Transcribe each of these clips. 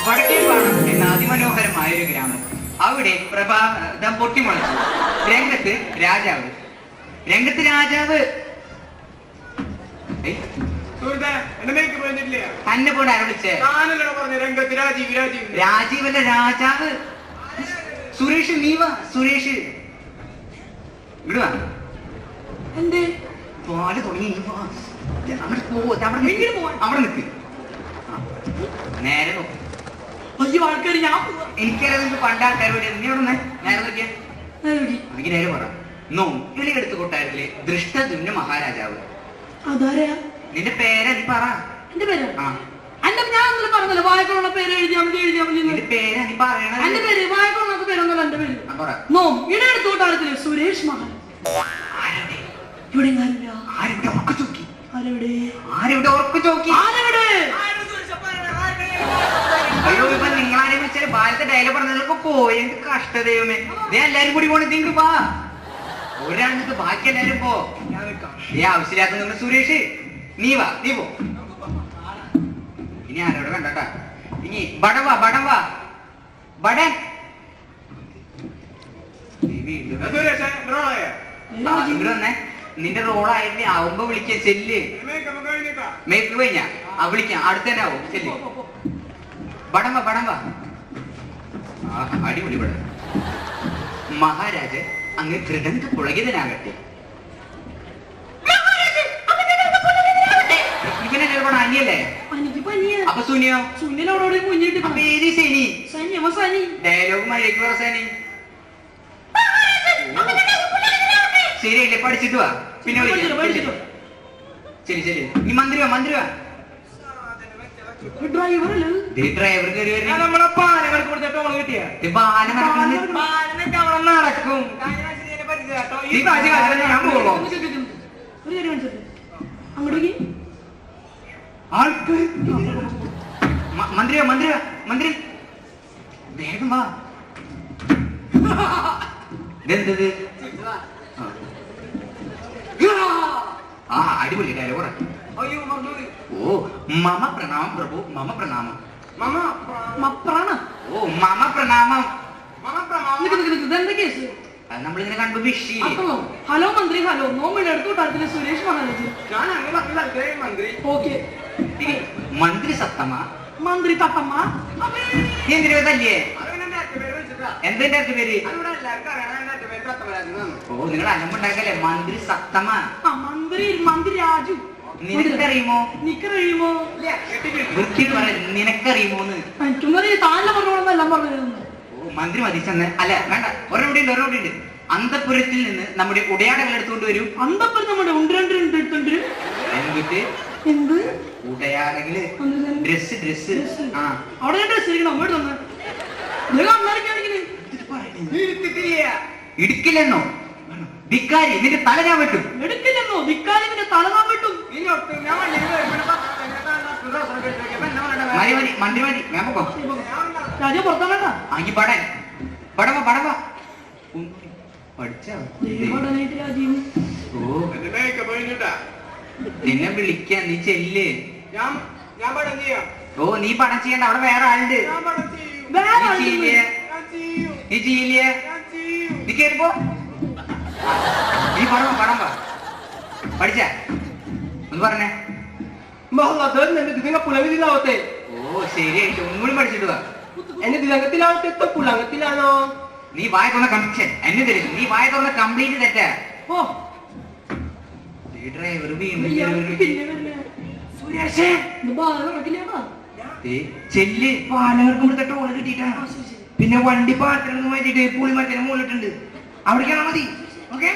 വടക്കേപ്പാടം എന്ന അതിമനോഹരമായ ഒരു ഗ്രാമം. അവിടെ പ്രഭാതം പൊട്ടിമുളച്ചു. രംഗത്ത് രാജാവ്. തന്നെ പോലെ ആരെ വിളിച്ചേ? രാജീവല്ല, രാജാവ്. സുരേഷ്, നീ വാ. സുരേഷ് ഇവിടുവാ. എന്തേ പാല് തുടങ്ങി? അവിടെ നിൽക്ക്. നേരെ നോക്ക്. അയ്യോ ആൾക്കാർ, എനിക്കറിയാം പണ്ട് ആൾക്കാർ വരെ. നീ അവിടെ നേരെ നോക്കിയാ എനിക്ക് നേരെ പറ. നോക്കിലെടുത്ത് കൊട്ടാരത്തിലെ ദൃഷ്ടദ്യുമ്ന മഹാരാജാവ്. അതാരാ? നിന്റെ പേരാ, നീ പറ. എന്റെ പേര് ഞാൻ പറഞ്ഞല്ലോ. വായക്കുള്ള പേര് എഴുതിയാൽ മതി. നിന്റെ പേരാ നീ പറയണത്. എന്റെ പേര് വായക്കുള്ള പേരൊന്നല്ല. എന്റെ പേര് നോം ഇടയെടുത്ത് കൊട്ടാരത്തിലെ സുരേഷ് മഹാൻ. ഇവിടെ അയ്യോ, ഇപ്പൊ നിങ്ങളാരെ വിളിച്ചാല് ബാലത്തെ ഡയലോഗ് പറഞ്ഞതൊക്കെ പോയി. എന്ത് കഷ്ടദൈവമേ. ഇതേ എല്ലാരും കൂടി പോണത്. നിങ്ങൾക്ക് വാ. ഒരാൾക്ക് ബാക്കി എല്ലാരും പോ. ഈ ആവശ്യമില്ലാത്ത നിങ്ങൾ. സുരേഷ് നീ വാ, നീ പോ. ഇനി ആരോടെ കണ്ടട്ടാ. ഇനി ബടൻ വാ, ബടൻ വാ, ബടൻ. നിന്റെ റോളായിരുന്നു. ആവുമ്പോ വിളിക്ക. ചെല്ല്. മേക്കപ്പ് കഴിഞ്ഞാ വിളിക്കാം. അടുത്തന്നെ ആവും. ചെല്ല്. ബടൻ വാ, ബടൻ വാ. അടിപൊളി ബടൻ. മഹാരാജ് അങ്ങ് കൃതന്ത പുളകിതനാകട്ടെ. ഇവനെ അനിയല്ലേ? അപ്പൊ സുനിയോ? ഡയലോഗ് മര്യാദക്ക് പറ. സനി ശരിയല്ലേ? പഠിച്ചിട്ട് വാ. പിന്നെ വിളിക്കാം. ശരി ശരി. നീ മന്ത്രി വാ, മന്ത്രി വാ. ഡ്രൈവർ കയറി വരും. നടക്കും. ഞാൻ പോകോ? ആൾക്കാർ മന്ത്രി വാ, മന്ത്രി വാ, മന്ത്രി വേഗം വാ. ഇതെന്തത്? അടിപൊളി ഡയലോഗ്. ഓ മമ പ്രണാമം പ്രഭു, മമ പ്രണാമം. ഓ മമ പ്രണാമം. നമ്മളിങ്ങനെ കണ്ടു വിഷി. ഹലോ മന്ത്രി. ഹലോ നോമിനെടുത്തു കൊട്ടാരത്തിലെ സുരേഷ് മഹാരാജ്. ഓക്കെ. മന്ത്രി സത്തമ്മ, മന്ത്രി തത്തമ്മ. എന്തിനാ തല്ലിയേ? എന്തിന്റെ പേര്? ഓ നിങ്ങൾ അലമ്പുണ്ടാക്കല്ലേ. മന്ത്രി സത്തമ്മ. മന്ത്രി രാജു. നിനക്കറിയുമോ? നിക്കറിയുമോ? വൃത്തിയിൽ പറയാ. നിനക്കറിയുമോന്ന്? എനിക്കൊന്നും താഴെ പറഞ്ഞോളെന്നെല്ലാം പറഞ്ഞിരുന്നു. ഓ മന്ത്രി മതിച്ചെന്ന്. അല്ല വേണ്ട, ഒരെവിടെ ഉണ്ട്. അന്തപുരത്തിൽ നിന്ന് നമ്മുടെ ഉടയാടകൾ എടുത്തുകൊണ്ട് വരും. അന്തപുരം നമ്മുടെ എടുത്തോണ്ട് എന്നിട്ട് എന്ത് ഉടയാടകള്? ഡ്രസ്. അവിടെ ഡ്രസ് ഇരിക്കണം. ഇടുക്കില്ലെന്നോ ധിക്കാരി? നിന്റെ തല ഞാൻ വെട്ടും. എടുക്കില്ലെന്നോ ധിക്കാരി? നിന്റെ തല ഞാൻ വെട്ടും. മന്ത്രി മതി. ഞാൻ പോക്കോ. രാജു പുറത്താ വേണ്ട. ആങ്കി പടൻ പടവാ പടവാ. പഠിച്ചോ? ഓ നിന്നെ വിളിക്കാൻ. നീ ചെല്ല്. ഓ നീ പടം ചെയ്യണ്ട. അവിടെ വേറെ ആളുണ്ട്. നീ ചെയ്യില്ലേ? നീ കേറിപ്പോ. നീ പടം വാ. പഠിച്ച ഒന്ന് പറഞ്ഞേ. ഓ ശരിയായിട്ട് ഒന്നുകൂടി പഠിച്ചിട്ട് വാ. നീ വായ തുറന്ന കൺഫ്യൂഷൻ എന്നെ തരും. നീ വായ തുറന്ന കംപ്ലീറ്റ് തെറ്റാ. ഓ ഡ്രൈവർ ചെല്ല്. പാലകർക്ക് കൊടുത്തിട്ട് ഓള് കിട്ടിയിട്ടാ. പിന്നെ വണ്ടി പാട്ടിൽ മാറ്റിട്ട് പുളി മരത്തിന് മുകളിലിട്ടുണ്ട്. അവിടേക്കാണോ മതി. ഓക്കെ.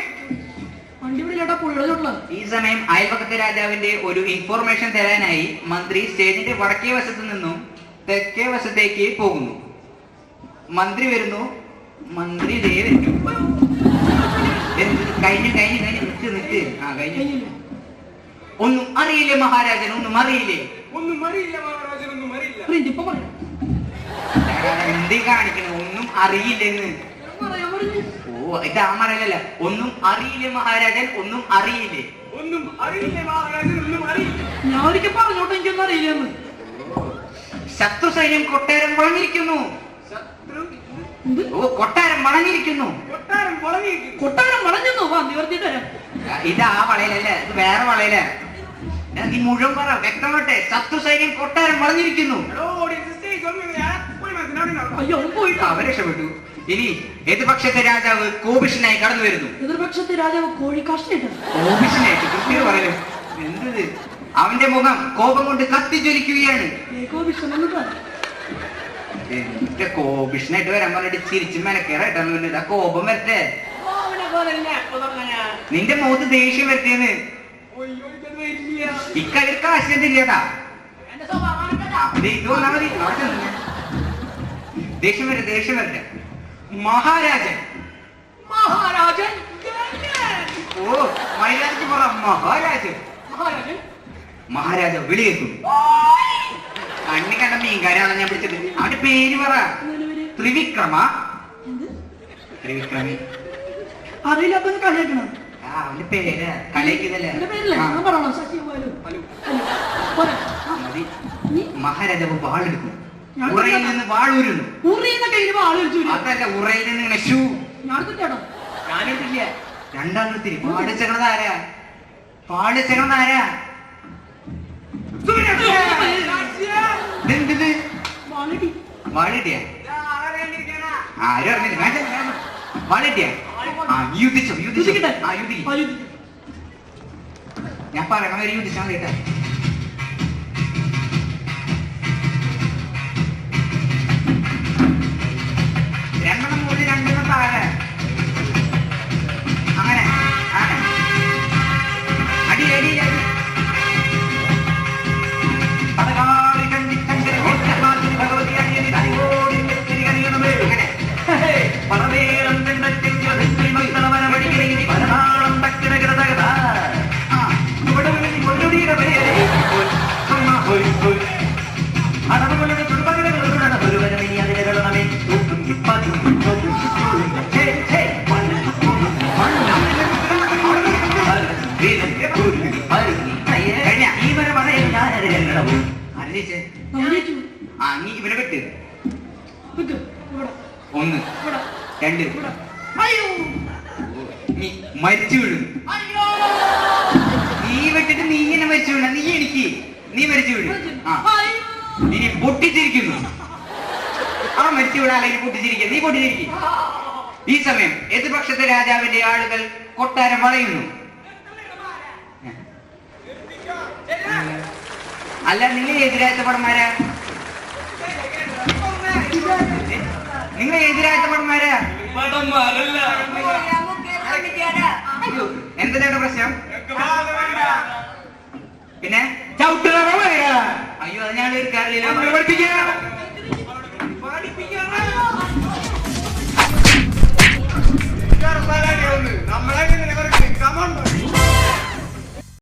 ഈ സമയം അയൽപക്കത്തെ രാജാവിന്റെ ഒരു ഇൻഫോർമേഷൻ തരാനായി മന്ത്രി സ്റ്റേജിന്റെ വടക്കേ വശത്ത് നിന്നും തെക്കേ വശത്തേക്ക് പോകുന്നു. മന്ത്രി വരുന്നു. മന്ത്രി കഴിഞ്ഞു. ഒന്നും അറിയില്ലേ മഹാരാജൻ? ഒന്നും അറിയില്ലേ? എന്തി കാണിക്കണ? ഒന്നും അറിയില്ലെന്ന്. ഓ ഇതാ പറയലല്ല. ഒന്നും അറിയില്ലേ മഹാരാജൻ? ഒന്നും അറിയില്ലേ? ഞാൻ ഒരിക്കൽ പറഞ്ഞോട്ടെ എനിക്കൊന്നും അറിയില്ലെന്ന്. ശത്രു സൈന്യം കൊട്ടാരം വളഞ്ഞിരിക്കുന്നു. ഓ, കൊട്ടാരം വളഞ്ഞിരിക്കുന്നു. കൊട്ടാരം വളഞ്ഞെന്നോ? വാ നിവർത്തിയിട്ട് വരാം. ഇത് ആ വളയിലല്ല, ഇത് വേറെ വളയില. നീ മുഴുവൻ പറ, വ്യക്തമാട്ടെ. ശത്രു സൈന്യം കൊട്ടാരം വളഞ്ഞിരിക്കുന്നു. അയ്യോ പോയിട്ട് അവൻ രക്ഷപ്പെട്ടു. ഇനി എതിർപക്ഷത്തെ രാജാവ് കോപിഷ്ഠനായി കടന്നു വരുന്നു. എതിർപക്ഷത്തെ രാജാവ് കോഴി കഷ്ണിട്ട് കോപിഷ്ഠനായിട്ട് കൃത്യം പറയലും എന്തത്? അവന്റെ മുഖം കോപം കൊണ്ട് കത്തിജ്വലിക്കുകയാണ്. എന്റെ കോപിഷ്ഠനായിട്ട് വരാൻ പറഞ്ഞിട്ട് ചിരിച്ചു മെനക്കേറായിട്ടാണ് ആ കോപം വരട്ടെ. നിന്റെ മുഖത്ത് ദേഷ്യം വരട്ടേന്ന്. ഇക്കാര്യം കാശില്ലാതാ. ഇത് വന്നാ മതി. ദേഷ്യം വരട്ടെ, ദേഷ്യം വരട്ടെ. മഹാരാജൻ ഓ മൈരാജ് പറ. മഹാരാജ വിളിയേക്കും. കണ്ണി കണ്ട മീൻകാരാണ് ഞാൻ വിളിച്ചത്. അവന്റെ പേര് പറ. ത്രിവിക്രമ. ത്രിവിക്രമി അറിയില്ലാത്ത കളിയാക്കണം. അവന്റെ പേര് കളിയാക്കിയതല്ലേ. മഹാരാജാവ് വാളെടുക്കും. ഉറയിൽ നിന്ന് വാളൂരുന്നു. അതല്ല, ഉറയിൽ നിന്ന് ഇങ്ങനെ ഷൂ. ഞാനെടുത്തില്ല. രണ്ടാമത്തിൽ പാടിച്ചേക്കണതാരാ? പാടിച്ചേക്കണതാരാ? ഇതെന്ത് വാളിട്ടിയ? ആരും അറിഞ്ഞില്ല. വാളിട്ടിയ? യുദ്ധിച്ചോ? ഞാൻ പറയണ വരെ യുദ്ധിച്ചാൽ കേട്ടാ. രണ്ടെണ്ണം മുകളിൽ, രണ്ടെണ്ണം താഴെ. അങ്ങനെ അടി അടി അടി. പടകാളി കണ്ടി കണ്ടത് ഭഗവതി അടിയനി തനിയോടി തിരികണിയണമേ. അങ്ങനെ പടവേളം മക്കളവന പഠിക്കണി പലനാളം തക്കിടകിടതകത. ഇവിടെ കൊല്ലുടിയുടെ പേര് അടവുകളുടെ തുടുപകിടകളുടെ ഒരുവനമേ അതിലെ വെള്ളമേ തൂക്കും ഇപ്പതും ഈ വരെ പറയാൻ ഞാനവും അറിയിച്ചേ. ആ നീ ഇവരെ വെട്ട്. 1 2 നീ മരിച്ചു വീഴും. നീ വെട്ടിട്ട് നീ ഇങ്ങനെ മരിച്ചു വീണ. നീ എനിക്ക് നീ മരിച്ചു വീഴും. ഇനി പൊട്ടിച്ചിരിക്കുന്നു. ആ മരിച്ചു വീണ അല്ലെങ്കിൽ പൊട്ടിച്ചിരിക്കുക. നീ പൊട്ടിച്ചിരിക്കും. ഈ സമയം എതിർപക്ഷത്തെ രാജാവിന്റെ ആളുകൾ കൊട്ടാരം വളയുന്നു. അല്ല, നിങ്ങൾ എതിരാഴ്ച പടന്മാരാ? നിങ്ങൾ എതിരാഴ്ച പടന്മാരാ? എന്താ ചേട്ടാ പ്രശ്നം? പിന്നെ അയ്യോ, അത് ഞാൻ എടുക്കാറില്ല.